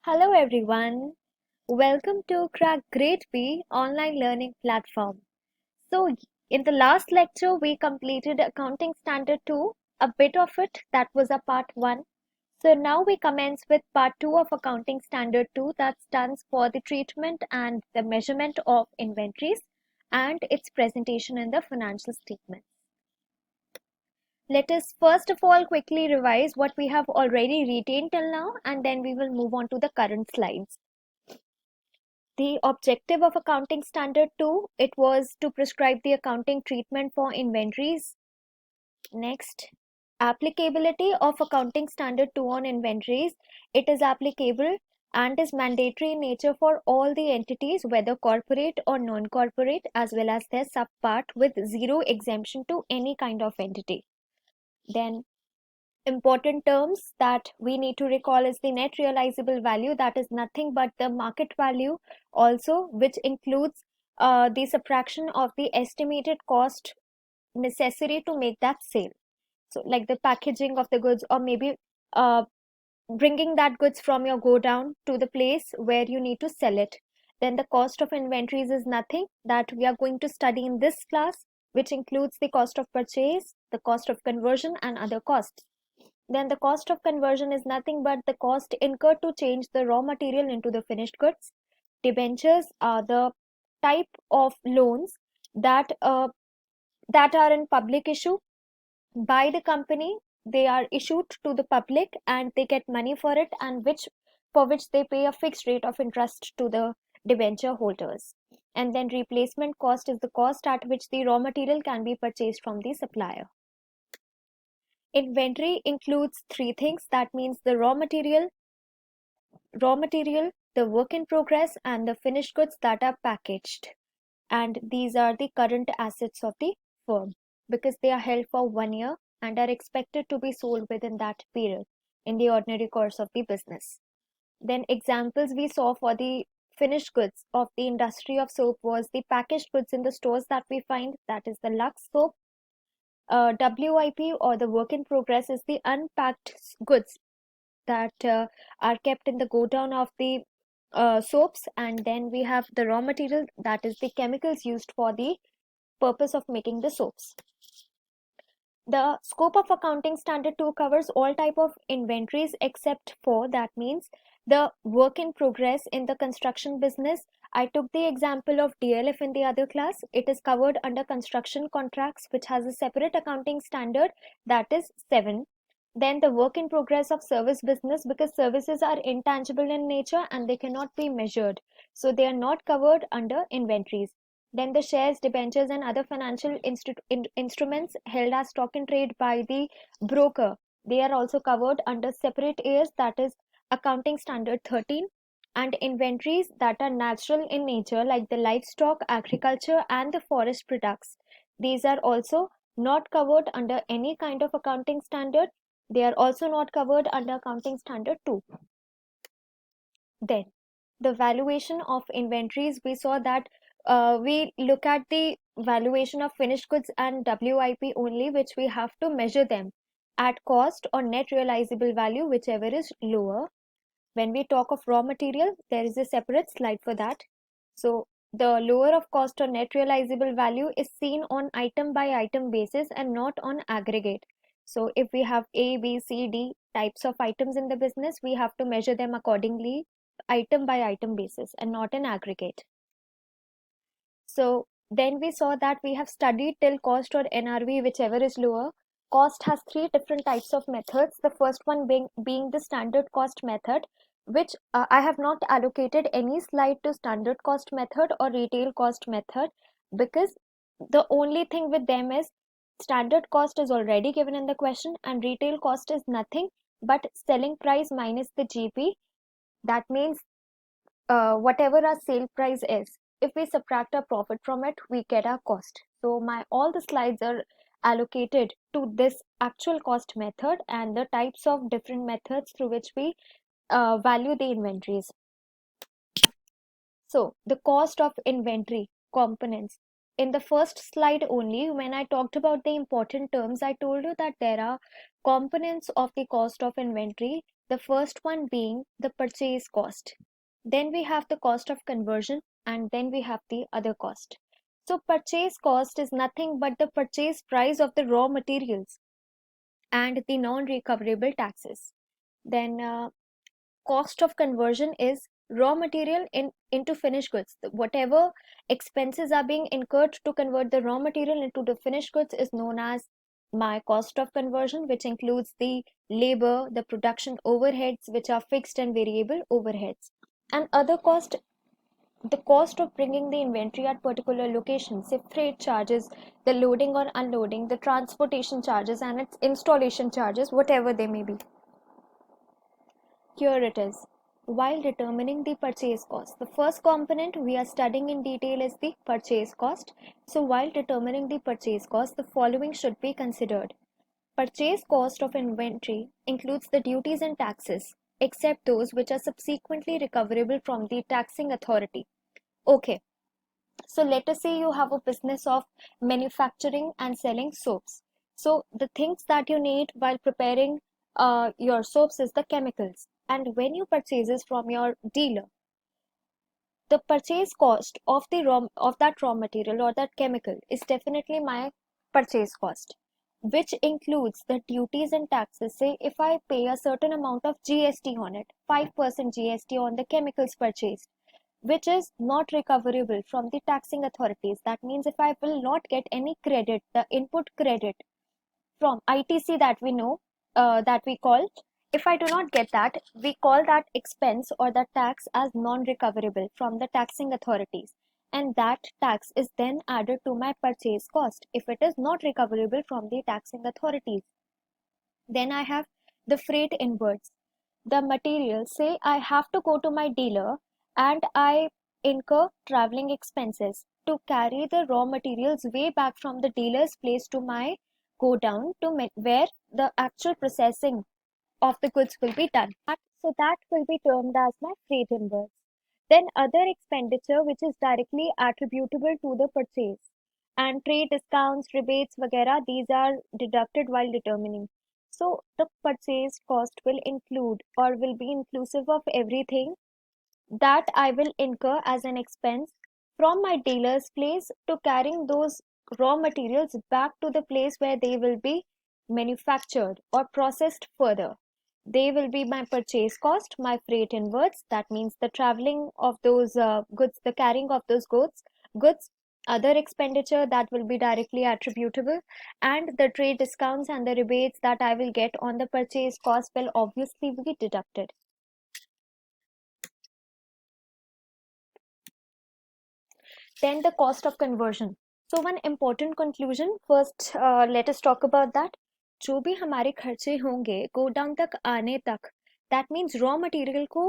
Hello everyone. Welcome to Crack Grade B online learning platform. So in the last lecture we completed Accounting Standard 2, a bit of it that was a part 1. So now we commence with part 2 of Accounting Standard 2 that stands for the treatment and the measurement of inventories and its presentation in the financial statements. Let us first of all quickly revise what we have already retained till now, and then we will move on to the current slides. The objective of Accounting Standard 2, it was to prescribe the accounting treatment for inventories. Next, applicability of Accounting Standard 2 on inventories. It is applicable and is mandatory in nature for all the entities, whether corporate or non-corporate, as well as their subpart, with zero exemption to any kind of entity. Then important terms that we need to recall is the net realizable value, that is nothing but the market value, also which includes the subtraction of the estimated cost necessary to make that sale. So like the packaging of the goods, or maybe uh, bringing that goods from your go down to the place where you need to sell it. Then the cost of inventories is nothing that we are going to study in this class, which includes the cost of purchase, the cost of conversion, and other costs. Then the cost of conversion is nothing but the cost incurred to change the raw material into the finished goods. Debentures are the type of loans that that are in public issue by the company. They are issued to the public and they get money for it, and for which they pay a fixed rate of interest to the debenture holders. And then replacement cost is the cost at which the raw material can be purchased from the supplier. Inventory includes three things. That means the raw material, the work in progress, and the finished goods that are packaged. And these are the current assets of the firm because they are held for 1 year and are expected to be sold within that period in the ordinary course of the business. Then examples we saw for the finished goods of the industry of soap was the packaged goods in the stores that we find, that is the Lux soap. WIP, or the work in progress, is the unpacked goods that are kept in the go down of the soaps. And then we have the raw material, that is the chemicals used for the purpose of making the soaps. The scope of Accounting Standard 2 covers all type of inventories except for, that means, the work in progress in the construction business. I took the example of DLF in the other class. It is covered under construction contracts, which has a separate accounting standard, that is 7. Then the work in progress of service business, because services are intangible in nature and they cannot be measured, so they are not covered under inventories. Then the shares, debentures, and other financial instruments held as stock in trade by the broker, they are also covered under separate AS, that is Accounting Standard 13. And inventories that are natural in nature, like the livestock, agriculture, and the forest products, these are also not covered under any kind of accounting standard. They are also not covered under Accounting Standard 2. Then the valuation of inventories, we saw that we look at the valuation of finished goods and WIP only, which we have to measure them at cost or net realizable value, whichever is lower. When we talk of raw material, there is a separate slide for that. So the lower of cost or net realizable value is seen on item by item basis and not on aggregate. So if we have A, B, C, D types of items in the business, we have to measure them accordingly, item by item basis, and not in aggregate. So then we saw that we have studied till cost or NRV, whichever is lower. Cost has three different types of methods. The first one being the standard cost method, which I have not allocated any slide to standard cost method or retail cost method, because the only thing with them is standard cost is already given in the question and retail cost is nothing but selling price minus the GP. That means whatever our sale price is, if we subtract our profit from it, we get our cost. So my all the slides are allocated to this actual cost method and the types of different methods through which we value the inventories. So the cost of inventory components. In the first slide only, when I talked about the important terms, I told you that there are components of the cost of inventory. The first one being the purchase cost. Then we have the cost of conversion, and then we have the other cost. So purchase cost is nothing but the purchase price of the raw materials and the non-recoverable taxes. Then cost of conversion is raw material into finished goods. Whatever expenses are being incurred to convert the raw material into the finished goods is known as my cost of conversion, which includes the labor, the production overheads, which are fixed and variable overheads. And other cost, the cost of bringing the inventory at particular locations, say freight charges, the loading or unloading, the transportation charges, and its installation charges, whatever they may be. Here it is. While determining the purchase cost, the first component we are studying in detail is the purchase cost. So while determining the purchase cost, the following should be considered. Purchase cost of inventory includes the duties and taxes, except those which are subsequently recoverable from the taxing authority. Okay, so let us say you have a business of manufacturing and selling soaps. So the things that you need while preparing your soaps is the chemicals. And when you purchases from your dealer, the purchase cost of that raw material or that chemical is definitely my purchase cost, which includes the duties and taxes. Say if I pay a certain amount of GST on it, 5% GST on the chemicals purchased, which is not recoverable from the taxing authorities. That means if I will not get any credit, the input credit from ITC that we know, that we call, if I do not get that, we call that expense or that tax as non-recoverable from the taxing authorities. And that tax is then added to my purchase cost if it is not recoverable from the taxing authorities. Then I have the freight inwards. The material, say I have to go to my dealer and I incur traveling expenses to carry the raw materials way back from the dealer's place to my go down to where the actual processing of the goods will be done. So that will be termed as my freight inwards. Then other expenditure which is directly attributable to the purchase, and trade discounts, rebates, वगैरह, these are deducted while determining. So the purchase cost will include or will be inclusive of everything that I will incur as an expense from my dealer's place to carrying those raw materials back to the place where they will be manufactured or processed further. They will be my purchase cost, my freight inwards, that means the traveling of those goods, the carrying of those goods, other expenditure that will be directly attributable, and the trade discounts and the rebates that I will get on the purchase cost will obviously be deducted. Then the cost of conversion. So one important conclusion, first let us talk about that. जो भी हमारे खर्चे होंगे godown तक आने तक, that means raw material को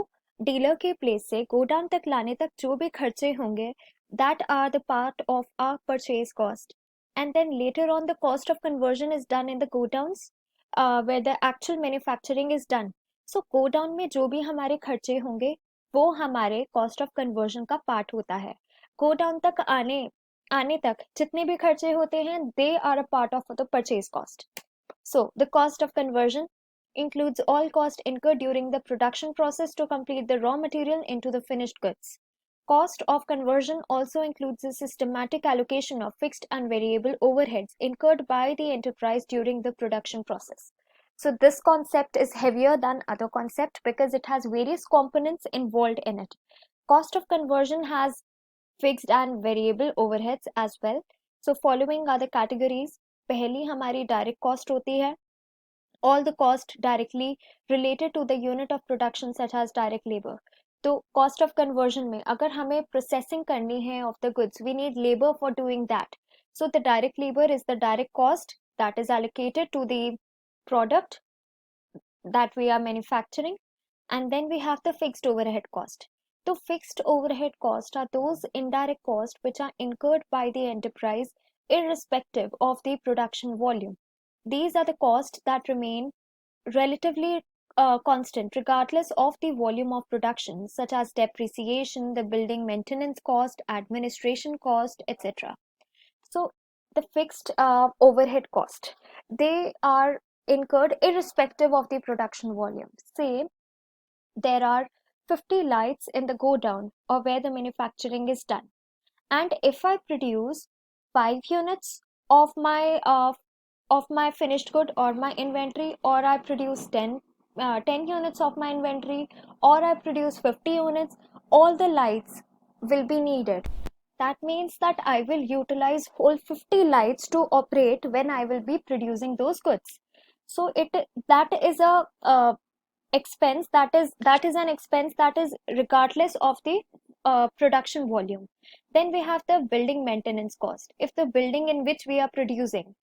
dealer के प्लेस से गोडाउन तक लाने तक जो भी खर्चे होंगे, that are the part of our purchase cost. And then later on the cost of conversion is done in the godowns where the actual manufacturing is done. So godown में जो भी हमारे खर्चे होंगे वो हमारे cost of conversion का part होता है. गोडाउन तक आने तक जितने भी खर्चे होते हैं, they are a part of the purchase cost. So the cost of conversion includes all cost incurred during the production process to complete the raw material into the finished goods. Cost of conversion also includes the systematic allocation of fixed and variable overheads incurred by the enterprise during the production process. So this concept is heavier than other concept because it has various components involved in it. Cost of conversion has fixed and variable overheads as well. So following are the categories. पहली हमारी direct cost होती है. All the cost directly related to the unit of production such as direct labor. तो cost of conversion में अगर हमें processing करनी है of the goods, we need labor for doing that. So the direct labor is the direct cost that is allocated to the product that we are manufacturing. And then we have the fixed overhead cost. So fixed overhead costs are those indirect costs which are incurred by the enterprise irrespective of the production volume. These are the costs that remain relatively constant regardless of the volume of production, such as depreciation, the building maintenance cost, administration cost, etc. So the fixed overhead cost, they are incurred irrespective of the production volume. Say there are 50 lights in the go down or where the manufacturing is done, and if I produce 5 units of my finished good or my inventory, or I produce 10 units of my inventory, or I produce 50 units, all the lights will be needed. That means that I will utilize whole 50 lights to operate when I will be producing those goods. So it that is a expense, that is an expense that is regardless of the production volume. Then we have the building maintenance cost. If the building in which we are producing,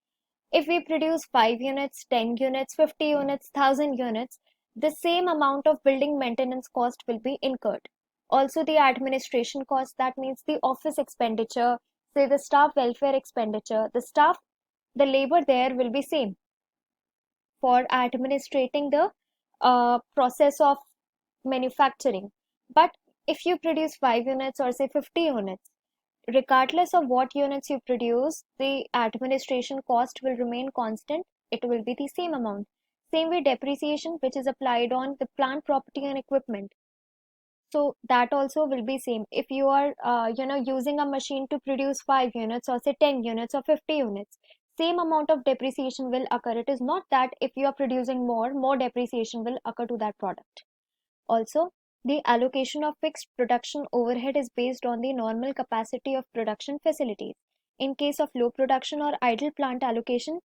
if we produce 5 units, 10 units, 50 units, 1000 units, the same amount of building maintenance cost will be incurred. Also the administration cost, that means the office expenditure, say the staff welfare expenditure, the labor there will be same for administrating the process of manufacturing. But if you produce 5 units or say 50 units, regardless of what units you produce, the administration cost will remain constant. It will be the same amount. Same way depreciation, which is applied on the plant, property, and equipment. So that also will be same. If you are, using a machine to produce 5 units or say 10 units or 50 units, same amount of depreciation will occur. It is not that if you are producing more depreciation will occur to that product. Also, the allocation of fixed production overhead is based on the normal capacity of production facilities. In case of low production or idle plant allocation,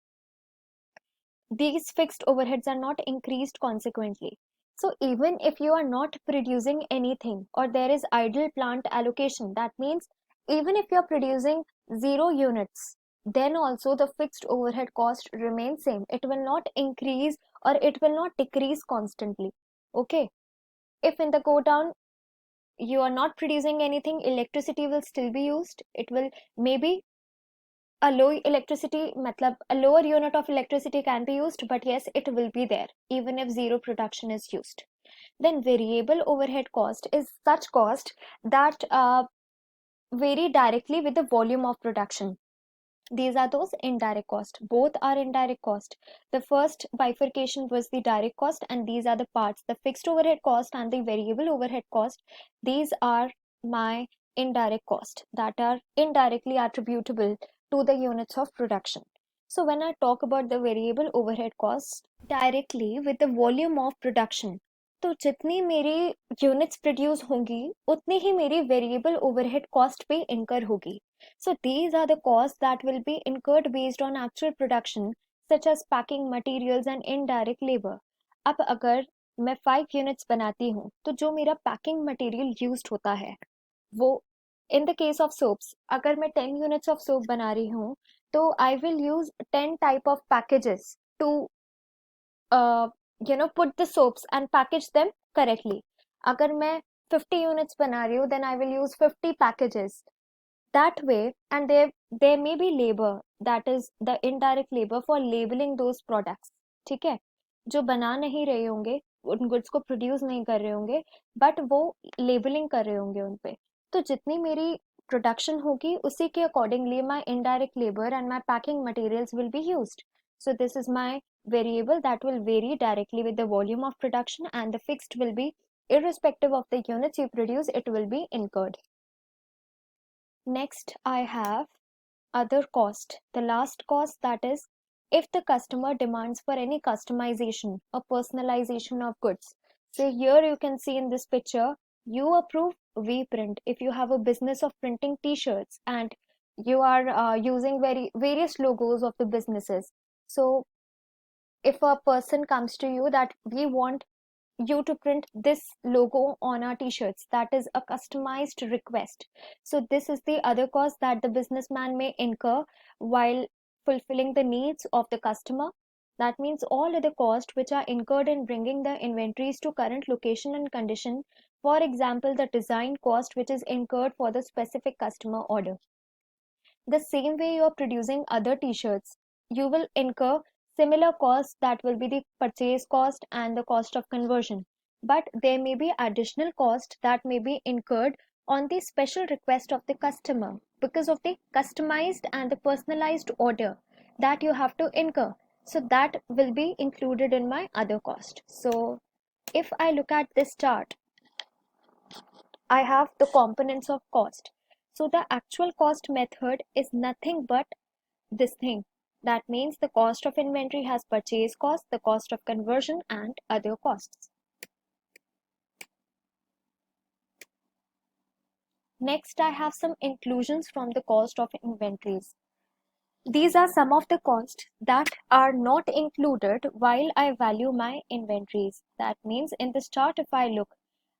these fixed overheads are not increased consequently. So even if you are not producing anything or there is idle plant allocation, that means even if you are producing 0 units, then also the fixed overhead cost remains same. It will not increase or it will not decrease constantly. Okay. If in the go down you are not producing anything, electricity will still be used. It will maybe a low electricity, matlab a lower unit of electricity can be used, but yes, it will be there even if zero production is used. Then variable overhead cost is such cost that vary directly with the volume of production. These are those indirect cost. Both are indirect cost. The first bifurcation was the direct cost, and these are the parts, the fixed overhead cost and the variable overhead cost. These are my indirect cost that are indirectly attributable to the units of production. So when I talk about the variable overhead cost directly with the volume of production, तो जितनी मेरी units produce होंगी उतनी ही मेरी variable overhead cost पे इनकर होगी. So these are the costs that will be incurred based on actual production, such as packing materials and indirect labor. अब अगर मैं 5 यूनिट्स बनाती हूँ तो जो मेरा पैकिंग मटेरियल यूज होता है वो, in the case of soaps, अगर मैं 10 यूनिट्स ऑफ सोप बना रही हूँ तो I will use 10 type of packages to put the soaps and package them correctly. अगर मैं 50 units बना रही हूँ then I will use 50 packages. That way, and there may be labor, that is the indirect labor for labeling those products. ठीक है, जो बना नहीं रहे होंगे, उन गुड्स को प्रोड्यूस नहीं कर रहे होंगे, बट वो लेबलिंग कर रहे होंगे उन पे. तो जितनी मेरी प्रोडक्शन होगी उसी के accordingly my indirect labour and my packing materials will be used. So this is my variable that will vary directly with the volume of production, and the fixed will be irrespective of the units you produce, it will be incurred. Next, I have other cost, the last cost, that is if the customer demands for any customization or personalization of goods. So here you can see in this picture, you approve, we print. If you have a business of printing t-shirts and you are using various logos of the businesses, so if a person comes to you that we want you to print this logo on our t-shirts, that is a customized request. So this is the other cost that the businessman may incur while fulfilling the needs of the customer. That means all other costs which are incurred in bringing the inventories to current location and condition. For example, the design cost which is incurred for the specific customer order. The same way you are producing other t-shirts, you will incur similar costs, that will be the purchase cost and the cost of conversion. But there may be additional cost that may be incurred on the special request of the customer because of the customized and the personalized order that you have to incur. So that will be included in my other cost. So if I look at this chart, I have the components of cost. So the actual cost method is nothing but this thing. That means the cost of inventory has purchase cost, the cost of conversion, and other costs. Next, I have some inclusions from the cost of inventories. These are some of the costs that are not included while I value my inventories. That means in this chart, if I look,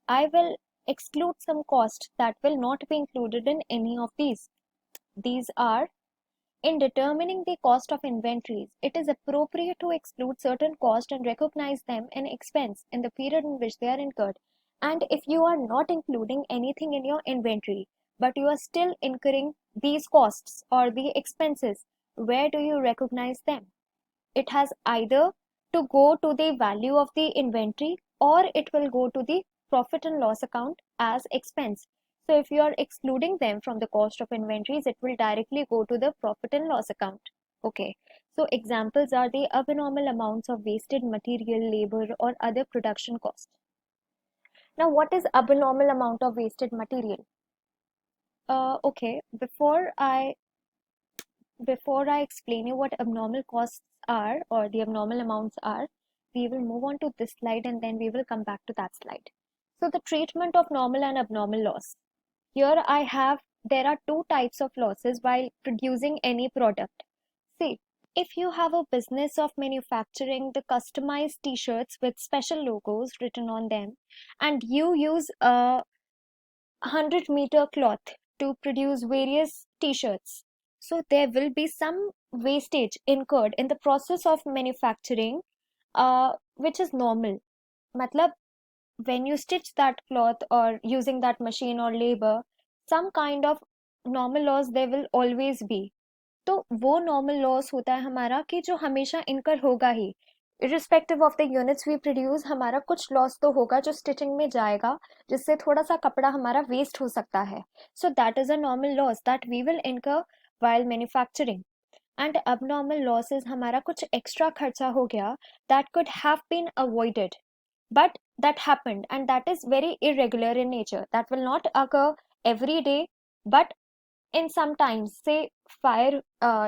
I will exclude some costs that will not be included in any of these. These are: in determining the cost of inventories, it is appropriate to exclude certain costs and recognize them in expense in the period in which they are incurred. And if you are not including anything in your inventory, but you are still incurring these costs or the expenses, where do you recognize them? It has either to go to the value of the inventory, or it will go to the profit and loss account as expense. So if you are excluding them from the cost of inventories, it will directly go to the profit and loss account. Okay, so examples are the abnormal amounts of wasted material, labor, or other production costs. Now, what is abnormal amount of wasted material? Okay, before I explain you what abnormal costs are or the abnormal amounts are, we will move on to this slide and then we will come back to that slide. So the treatment of normal and abnormal loss. Here there are two types of losses while producing any product. See, if you have a business of manufacturing the customized t-shirts with special logos written on them, and you use a 100-meter cloth to produce various t-shirts, so there will be some wastage incurred in the process of manufacturing, which is normal. Matlab, when you stitch that cloth or using that machine or labor, some kind of normal loss there will always be. तो वो normal loss होता है हमारा कि जो हमेशा incur होगा ही, irrespective of the units we produce, हमारा कुछ लॉस तो होगा जो स्टिचिंग में जाएगा, जिससे थोड़ा सा कपड़ा हमारा वेस्ट हो सकता है. So that is a normal loss that we will incur while manufacturing. And abnormal losses हमारा कुछ एक्स्ट्रा खर्चा हो गया that could have been avoided, but that happened and that is very irregular in nature, that will not occur every day, but in some times, say fire,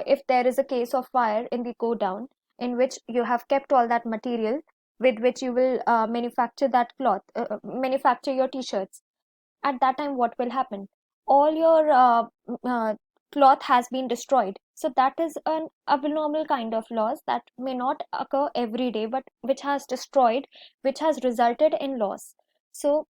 if there is a case of fire in the go down in which you have kept all that material with which you will manufacture that cloth, manufacture your t-shirts, at that time what will happen? All your cloth has been destroyed. So that is an abnormal kind of loss that may not occur every day, but which has destroyed, which has resulted in loss. So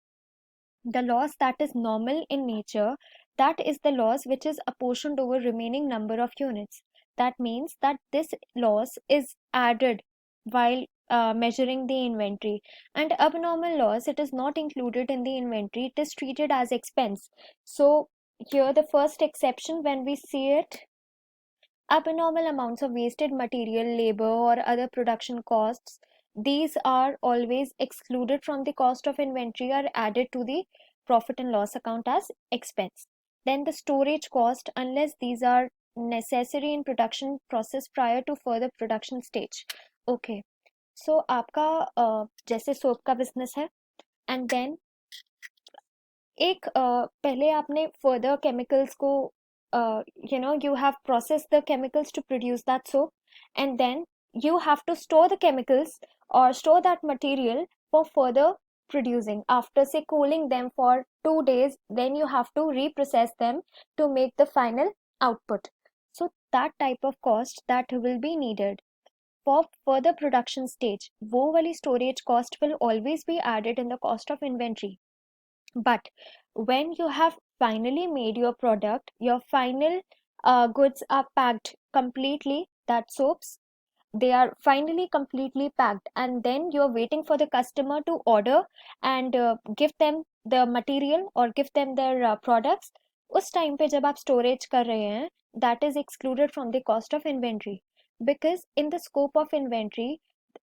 the loss that is normal in nature, that is the loss which is apportioned over remaining number of units. That means that this loss is added while measuring the inventory. And abnormal loss, it is not included in the inventory, it is treated as expense. So here the first exception when we see it, abnormal amounts of wasted material, labor, or other production costs, these are always excluded from the cost of inventory, are added to the profit and loss account as expense. Then the storage cost, unless these are necessary in production process prior to further production stage. Okay, so आपका जैसे soap का business है, and then एक पहले आपने further chemicals को you have processed the chemicals to produce that soap, and then you have to store the chemicals or store that material for further producing. After say cooling them for 2 days, then you have to reprocess them to make the final output. So that type of cost that will be needed for further production stage, wo wali storage cost will always be added in the cost of inventory. But when you have finally made your product, your final goods are packed completely, that soaps, they are finally completely packed, and then you're waiting for the customer to order and give them the material or give them their products. उस time पे जब आप storage कर रहे हैं, that is excluded from the cost of inventory, because in the scope of inventory,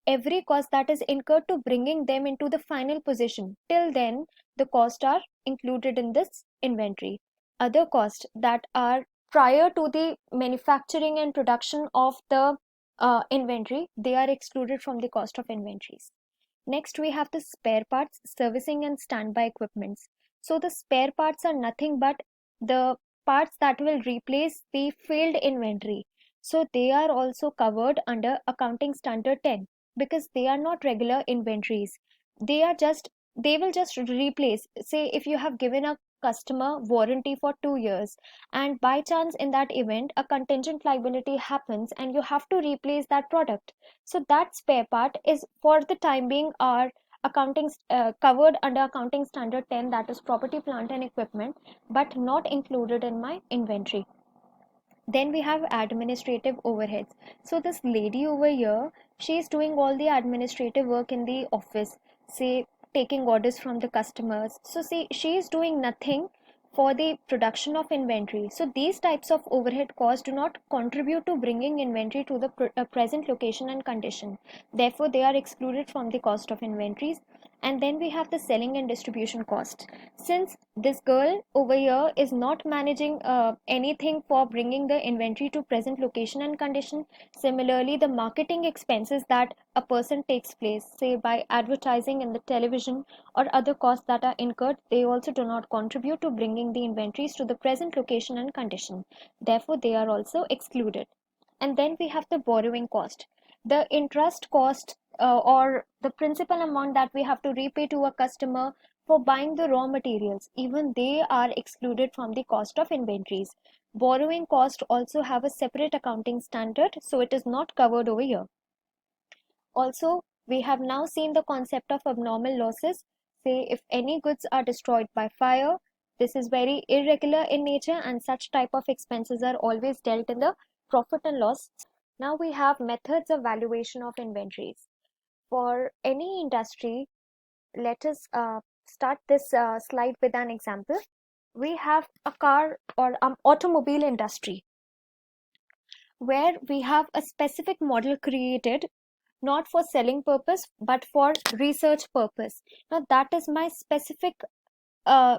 every cost that is incurred to bringing them into the final position, till then the costs are included in this inventory. Other costs that are prior to the manufacturing and production of the inventory, they are excluded from the cost of inventories. Next, we have the spare parts, servicing and standby equipments. So the spare parts are nothing but the parts that will replace the failed inventory. So they are also covered under accounting standard 10 because they are not regular inventories. They are just, they will just replace. Say if you have given a customer warranty for 2 years, and by chance in that event a contingent liability happens and you have to replace that product, so that spare part is for the time being are accounting covered under accounting standard 10, that is property plant and equipment, but not included in my inventory. Then we have administrative overheads. So this lady over here, she is doing all the administrative work in the office, say taking orders from the customers. So see, she is doing nothing for the production of inventory. So these types of overhead costs do not contribute to bringing inventory to the present location and condition. Therefore, they are excluded from the cost of inventories. And then we have the selling and distribution cost. Since this girl over here is not managing anything for bringing the inventory to present location and condition, similarly the marketing expenses that a person takes place, say by advertising in the television or other costs that are incurred, they also do not contribute to bringing the inventories to the present location and condition. Therefore, they are also excluded. And then we have the borrowing cost, the interest cost, or the principal amount that we have to repay to a customer for buying the raw materials, even they are excluded from the cost of inventories. Borrowing cost also have a separate accounting standard, so it is not covered over here. Also, we have now seen the concept of abnormal losses. Say if any goods are destroyed by fire, this is very irregular in nature and such type of expenses are always dealt in the profit and loss. Now we have methods of valuation of inventories. For any industry, let us start this slide with an example. We have a car or automobile industry where we have a specific model created not for selling purpose but for research purpose. Now that is my specific uh,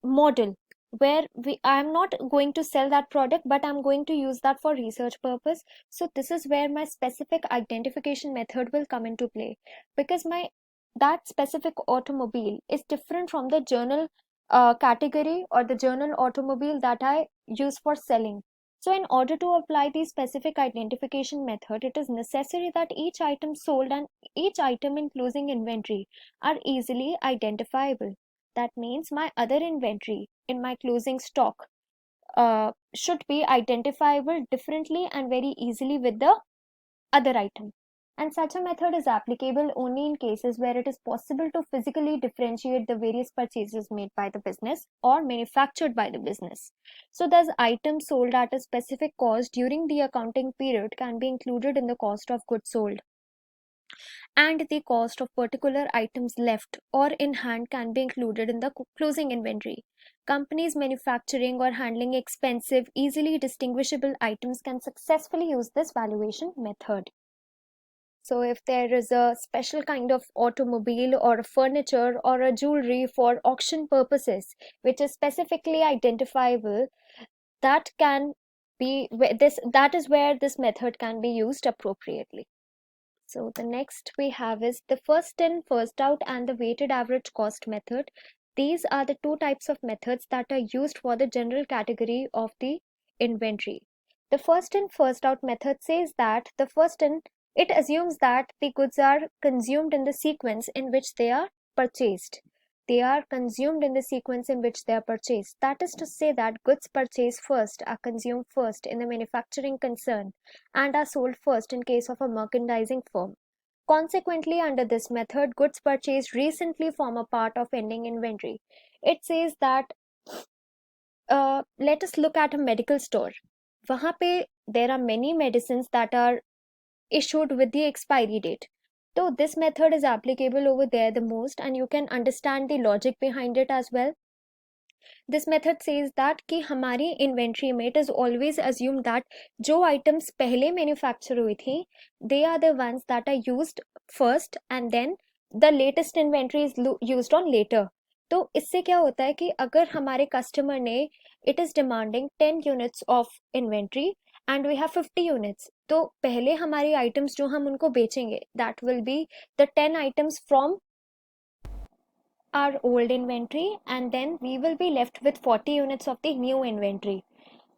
model where I am not going to sell that product but I'm going to use that for research purpose. So this is where my specific identification method will come into play, because my that specific automobile is different from the journal category or the journal automobile that I use for selling. So in order to apply the specific identification method, it is necessary that each item sold and each item in closing inventory are easily identifiable. That means my other inventory in my closing stock should be identifiable differently and very easily with the other item. And such a method is applicable only in cases where it is possible to physically differentiate the various purchases made by the business or manufactured by the business. So, thus, items sold at a specific cost during the accounting period can be included in the cost of goods sold, and the cost of particular items left or in hand can be included in the closing inventory. Companies manufacturing or handling expensive, easily distinguishable items can successfully use this valuation method. So if there is a special kind of automobile or a furniture or a jewelry for auction purposes, which is specifically identifiable, that can be that is where this method can be used appropriately. So the next we have is the first in, first out and the weighted average cost method. These are the two types of methods that are used for the general category of the inventory. The first in, first out method says that the first in, it assumes that the goods are consumed in the sequence in which they are purchased. They are consumed in the sequence in which they are purchased. That is to say that goods purchased first are consumed first in the manufacturing concern and are sold first in case of a merchandising firm. Consequently, under this method, goods purchased recently form a part of ending inventory. It says that let us look at a medical store. वहाँ पे there are many medicines that are issued with the expiry date. So this method is applicable over there the most, and you can understand the logic behind it as well. This method says that कि हमारी inventory में it is always assumed that जो items पहले manufacture हुई थी, they are the ones that are used first and then the latest inventory is used on later. तो इससे क्या होता है कि अगर हमारे customer ने it is demanding 10 units of inventory and we have 50 units. तो पहले हमारी items जो हम उनको बेचेंगे, that will be the 10 items from our old inventory, and then we will be left with 40 units of the new inventory.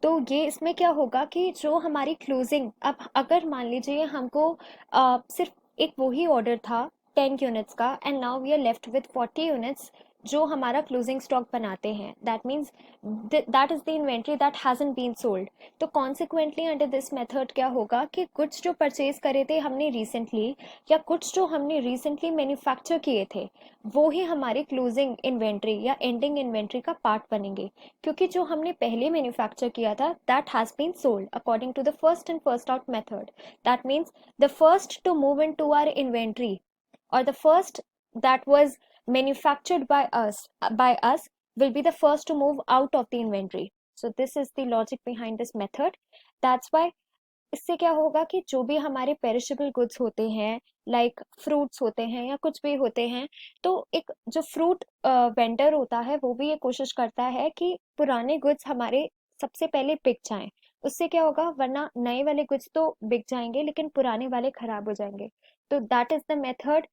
तो ये इसमें क्या होगा कि जो हमारी क्लोजिंग, अब अगर मान लीजिए हमको सिर्फ एक वही ऑर्डर था 10 यूनिट्स का, and now we are left with 40 units जो हमारा क्लोजिंग स्टॉक बनाते हैं, that means that is the inventory that hasn't been sold. तो कॉन्सिक्वेंटली अंडर दिस मेथड क्या होगा कि कुछ जो परचेज करे थे हमने रिसेंटली, या कुछ जो हमने रिसेंटली मैन्युफैक्चर किए थे, वो ही हमारी क्लोजिंग इन्वेंट्री या एंडिंग इन्वेंट्री का पार्ट बनेंगे, क्योंकि जो हमने पहले मैन्युफैक्चर किया था that has been sold according to the first in first out method. That means the first to move in to our inventory, or the first that was manufactured by us will be the first to move out of the inventory. So this is the logic behind this method. That's why इससे क्या होगा कि जो भी हमारे perishable goods होते हैं, like fruits होते हैं या कुछ भी होते हैं, तो एक जो फ्रूट वेंडर होता है वो भी ये कोशिश करता है कि पुराने गुड्स हमारे सबसे पहले बिक जाएं. उससे क्या होगा, वरना नए वाले गुड्स तो बिक जाएंगे लेकिन पुराने वाले खराब हो जाएंगे. तो that is the method,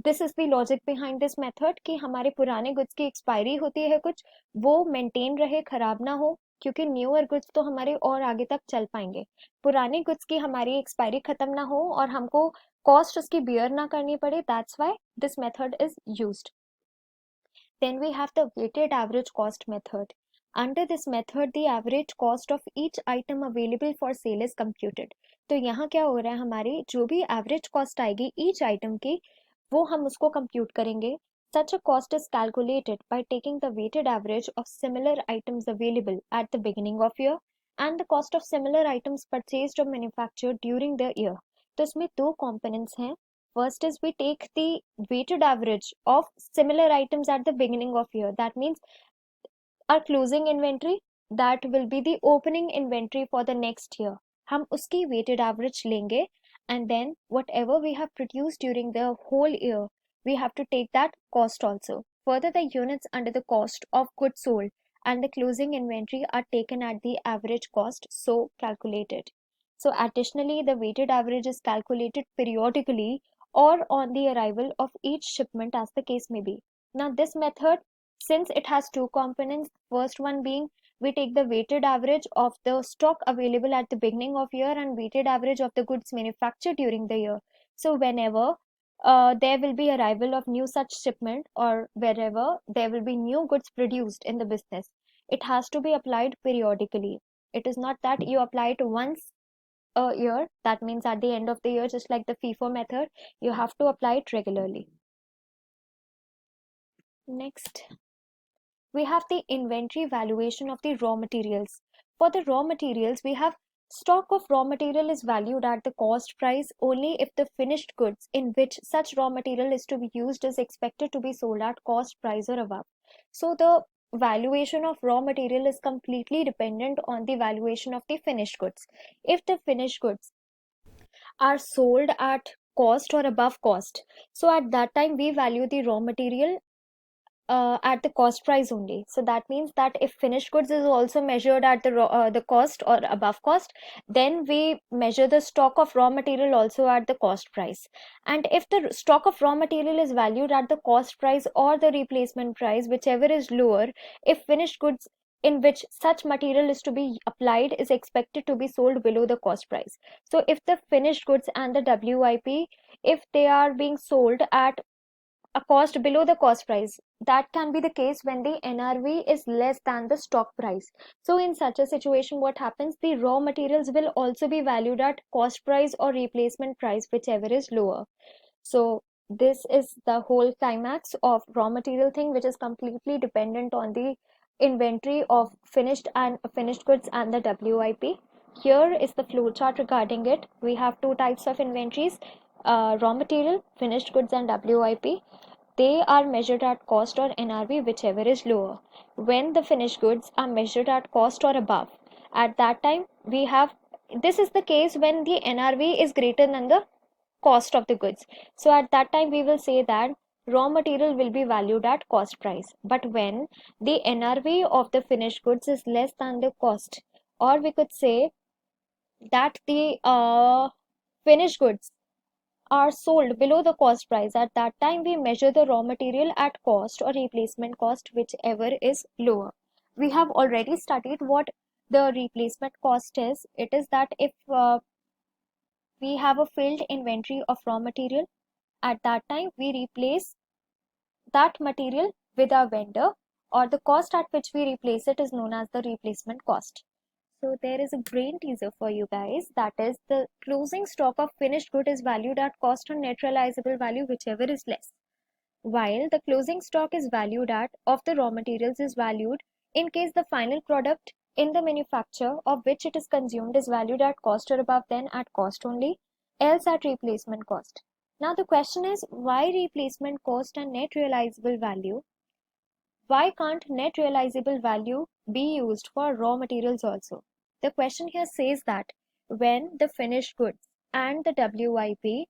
this is the logic behind this method कि हमारे पुराने गुड्स की एक्सपायरी होती है कुछ, वो मेंटेन रहे, खराब ना हो, क्योंकि न्यूअर गुड्स तो हमारे और आगे तक चल पाएंगे. पुराने गुड्स की हमारी एक्सपायरी खत्म ना हो और हमको कॉस्ट उसकी बियर ना करनी पड़े. That's why this method is used. Then we have the weighted average cost method. Under this method, the average cost of each item available for sale is computed. तो यहाँ क्या हो रहा है, हमारी जो भी average cost आएगी each item की, वो हम उसको compute करेंगे. Such a cost is calculated by taking the weighted average of similar items available at the beginning of year and the cost of similar items purchased or manufactured during the year. तो इसमें दो components हैं. First is we take the weighted average of similar items at the beginning of year. That means our closing inventory, that will be the opening inventory for the next year. हम उसकी weighted average लेंगे, and then whatever we have produced during the whole year, we have to take that cost also. Further, the units under the cost of goods sold and the closing inventory are taken at the average cost so calculated. So additionally, the weighted average is calculated periodically or on the arrival of each shipment as the case may be. Now this method, since it has two components, first one being we take the weighted average of the stock available at the beginning of year and weighted average of the goods manufactured during the year. So whenever there will be arrival of new such shipment, or wherever there will be new goods produced in the business, it has to be applied periodically. It is not that you apply it once a year, that means at the end of the year, just like the FIFO method, you have to apply it regularly. Next, we have the inventory valuation of the raw materials. For the raw materials, we have stock of raw material is valued at the cost price only if the finished goods in which such raw material is to be used is expected to be sold at cost price or above. So the valuation of raw material is completely dependent on the valuation of the finished goods. If the finished goods are sold at cost or above cost, so at that time we value the raw material at the cost price only. So that means that if finished goods is also measured at the cost or above cost, then we measure the stock of raw material also at the cost price. And if the stock of raw material is valued at the cost price or the replacement price, whichever is lower, if finished goods in which such material is to be applied is expected to be sold below the cost price. So if the finished goods and the WIP, if they are being sold at a cost below the cost price, that can be the case when the NRV is less than the stock price. So in such a situation, what happens, the raw materials will also be valued at cost price or replacement price, whichever is lower. So this is the whole climax of raw material thing, which is completely dependent on the inventory of finished goods and the WIP. Here is the flow chart regarding it. We have two types of inventories, raw material, finished goods and WIP. They are measured at cost or NRV, whichever is lower. When the finished goods are measured at cost or above, at that time we have, this is the case when the NRV is greater than the cost of the goods. So at that time we will say that raw material will be valued at cost price. But when the NRV of the finished goods is less than the cost, or we could say that the finished goods are sold below the cost price, at that time we measure the raw material at cost or replacement cost, whichever is lower. We have already studied what the replacement cost is. It is that if we have a filled inventory of raw material, at that time we replace that material with our vendor, or the cost at which we replace it is known as the replacement cost. So there is a brain teaser for you guys, that is the closing stock of finished good is valued at cost or net realizable value, whichever is less, while the closing stock is valued at of the raw materials is valued in case the final product in the manufacture of which it is consumed is valued at cost or above, then at cost only, else at replacement cost. Now the question is, why replacement cost and net realizable value? Why can't net realizable value be used for raw materials also? The question here says that when the finished goods and the WIP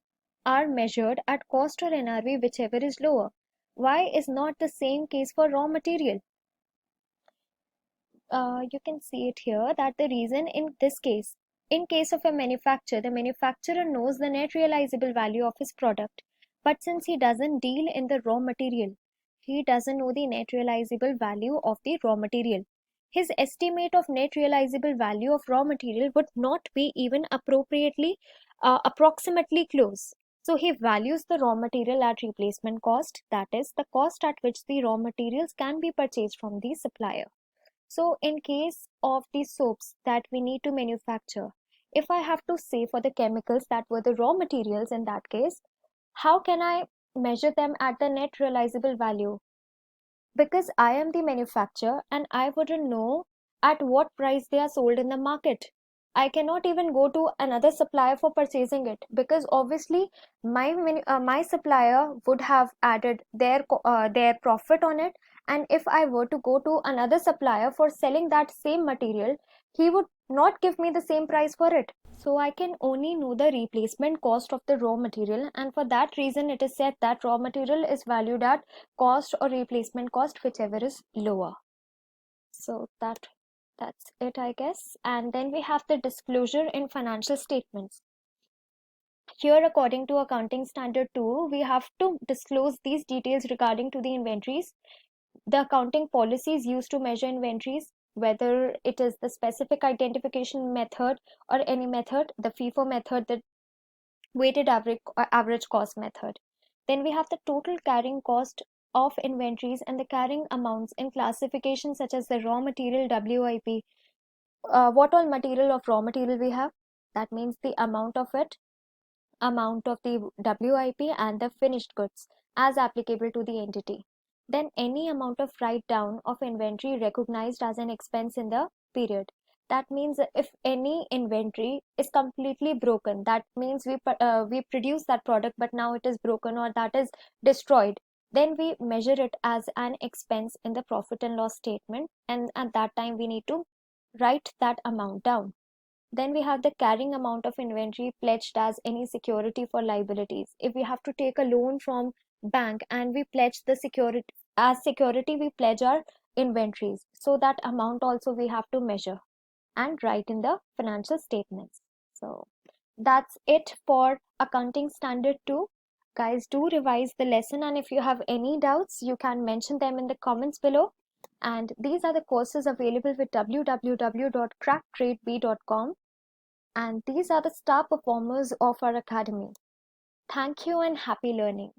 are measured at cost or NRV, whichever is lower, why is not the same case for raw material? You can see it here that the reason in this case, in case of a manufacturer, the manufacturer knows the net realizable value of his product, but since he doesn't deal in the raw material, he doesn't know the net realizable value of the raw material. His estimate of net realizable value of raw material would not be even approximately close. So he values the raw material at replacement cost, that is the cost at which the raw materials can be purchased from the supplier. So in case of the soaps that we need to manufacture, if I have to say for the chemicals that were the raw materials in that case, how can I measure them at the net realizable value? Because I am the manufacturer and I wouldn't know at what price they are sold in the market. I cannot even go to another supplier for purchasing it, because obviously my supplier would have added their profit on it, and if I were to go to another supplier for selling that same material, he would not give me the same price for it. So I can only know the replacement cost of the raw material, and for that reason it is said that raw material is valued at cost or replacement cost, whichever is lower. So that's it, I guess. And then we have the disclosure in financial statements. Here, according to accounting standard 2, we have to disclose these details regarding to the inventories, the accounting policies used to measure inventories, whether it is the specific identification method or any method, the FIFO method, the weighted average cost method. Then we have the total carrying cost of inventories and the carrying amounts in classifications such as the raw material WIP. What all material of raw material we have? That means the amount of it, amount of the WIP and the finished goods as applicable to the entity. Then any amount of write down of inventory recognized as an expense in the period. That means if any inventory is completely broken, that means we produce that product but now it is broken or that is destroyed, then we measure it as an expense in the profit and loss statement, and at that time we need to write that amount down. Then we have the carrying amount of inventory pledged as any security for liabilities. If we have to take a loan from bank and we pledge the security as security, we pledge our inventories. So that amount also we have to measure and write in the financial statements. So that's it for accounting standard 2. Guys, do revise the lesson, and if you have any doubts, you can mention them in the comments below. And these are the courses available with www.cracktradeb.com, and these are the star performers of our academy. Thank you and happy learning.